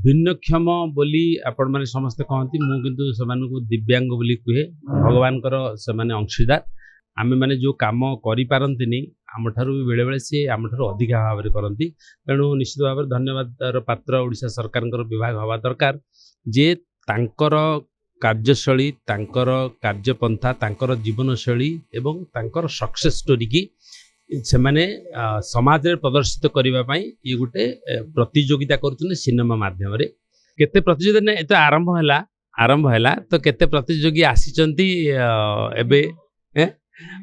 भिन्नक्षम बोली आपण माने समस्ते कहती मु किंतु सेमानकु दिव्यांग बोली कहे भगवानकर सेमाने अंशीदार आमे माने जो काम करि पारंतिनी आम ठारू बेले बेले से आम ठारू अधिक भाव में करती तेणु निश्चित भाव में धन्यवाद पात्र ओडिशा सरकार विभाग हवा दरकार जे तांकर कार्यशैली तांकर कार्यपंथा तांकर जीवनशैली एवं तांकर सक्सेस स्टोरी की सेमाने समाज रे प्रदर्शित करने ये गोटे प्रतियोगिता कर सिनेमा माध्यम रे केते प्रतियोगिता ने तो आरंभ है तो केते प्रतियोगी आसीचंती एबे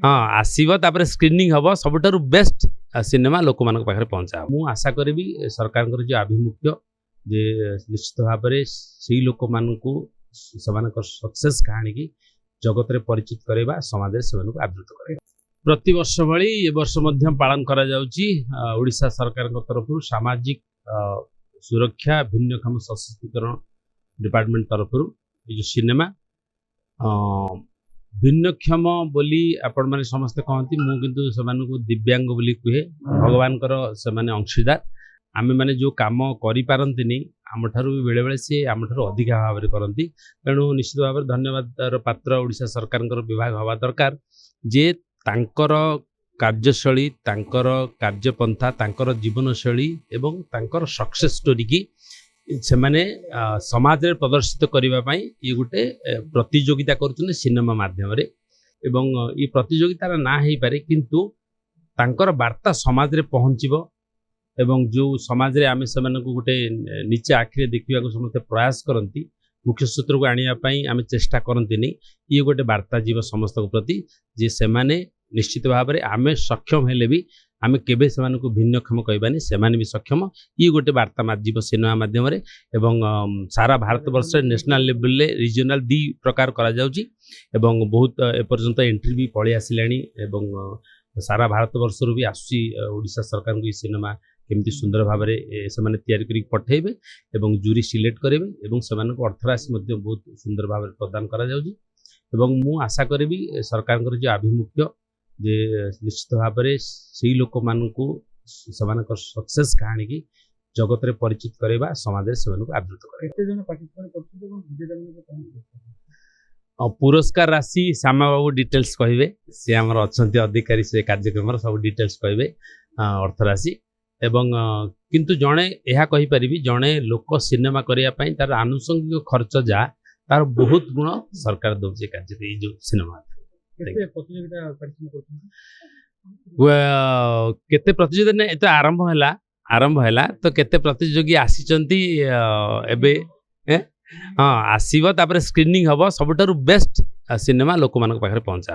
हाँ आसीबो तापर स्क्रीनिंग हबो सबठारु बेस्ट सिनेमा लोक मान पाखे पहुंचा मु आशा करी सरकार जो आभिमुख्य जे निश्चित भाव में से लोक मानकु सेमानकर सक्सेस कहानी की जगत रे परिचित करबा समाज रे सेमानकु आवृत करबा प्रति वर्ष भली ए वर्ष मध्य पालन करा जाउची ओडिशा सरकार तरफ सामाजिक सुरक्षा भिन्नक्षम सशक्तिकरण डिपार्टमेंट तरफ ये सिनेमा भिन्नक्षम बोली आपण माने समस्ते कहती मु किंतु सेमानकु दिव्यांग बोली कहे भगवानकर सेमाने अंशीदार आमे माने जो काम करि पारंतिनी आम ठारू बेले बेले से आम ठारू अधिक भाव में करती तेणु निश्चित भाव में धन्यवाद पात्र ओडिशा सरकार विभाग हवा दरकार जे तांकर कार्यशैली तांकर कार्यपंथा तांकर जीवनशैली एवं तांकर सक्सेस स्टोरी की सेमाने समाज रे प्रदर्शित करने ये गोटे प्रतियोगिता कर सिनेमा माध्यम रे एवं ये प्रतियोगितार ना हो पारे किंतु तांकर वार्ता समाज रे पहुँचब एवं जो समाज रे आमे सेमानकु गोटे नीचे आखिरे देखिबा को समस्त प्रयास करती मुख्य सूत्र को आने आमे चेष्टा करती ये गोटे वार्ता जीव समस्त प्रति जे सेमाने निश्चित भाव में आमे सक्षम हेले भी आमे केबे सेमानकु भिन्नक्षम कहबानी सेमाने भी सक्षम ये गोटे वार्ता माध्यम सिनेमा माध्यम रे एवं सारा भारत वर्ष नेशनल लेवल रे रीजनल दी प्रकार करा जाउची एवं बहुत एपर्यंत एंट्री भी पळी आसिलानी एवं सारा भारत वर्ष भी आसी ओडिशा सरकार को सिनेमा केमती सुंदर भाव में से तैयारी करी पठेबे एवं जूरी सिलेक्ट करेंगे एवं से अर्थराशि बहुत सुंदर भाव में प्रदान करा जाउची एवं मु आशा करी सरकार जो आभिमुख्य जे निश्चित भाव में से लोक मानकु सेमानकर सक्सेस कहानी की जगत रे परिचित करबा समाज रे सेमानकु आवृत करबा पुरस्कार राशि श्यामा बाबू डिटेल्स कहिबे से हमर अछंती अधिकारी से कार्यक्रम सब डिटेल्स कहिबे अर्थराशि एवं किंतु जड़े यह कहीपरि जड़े लोक सिनेमा करने तार आनुषंगिक खर्च जा तार बहुत गुण सरकार दौचे कार्य जो सिनेमा केते प्रतियोगिता ने तो आरंभ है तो केते प्रतियोगी आसीचंती एबे हाँ आसीबो तापर स्क्रीनिंग हबो सबठारु बेस्ट सिनेमा लोक मान पाखे पहुंचा।